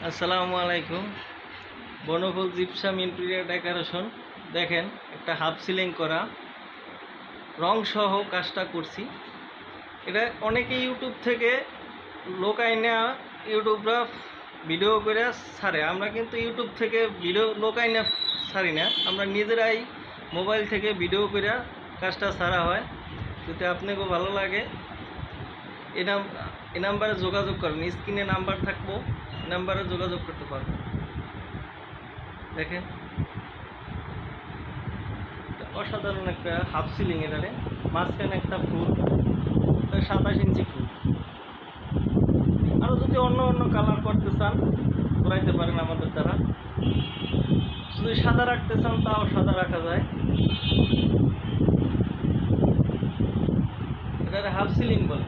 আসসালামু আলাইকুম। বনফুল gypsum interior decoration. দেখেন, একটা হাফ সিলিং করা রং সহ কাজটা করছি। এটা অনেকে ইউটিউব থেকে লোকাইনা ইউটিউবরা ভিডিও করে ছাড়ে। আমরা কিন্তু ইউটিউব থেকে ভিডিও লোকাইনা ছাড়ি না, আমরা নিজেরাই মোবাইল থেকে ভিডিও করে কাজটা ছাড়া হয়। যদি আপনাকেও ভালো লাগে এই নাম্বারে যোগাযোগ করেন, স্ক্রিনে নাম্বার থাকবো, নাম্বারে যোগাযোগ করতে পারবেন। দেখেন, অসাধারণ একটা হাফ সিলিং। এটারে মাঝখানে একটা ফুল, 27 ইঞ্চি ফুল। আরও যদি অন্য অন্য কালার করতে চান করাইতে পারেন আমাদের দ্বারা। যদি সাদা রাখতে চান তাও সাদা রাখা যায়। এটারে হাফ সিলিং বলে।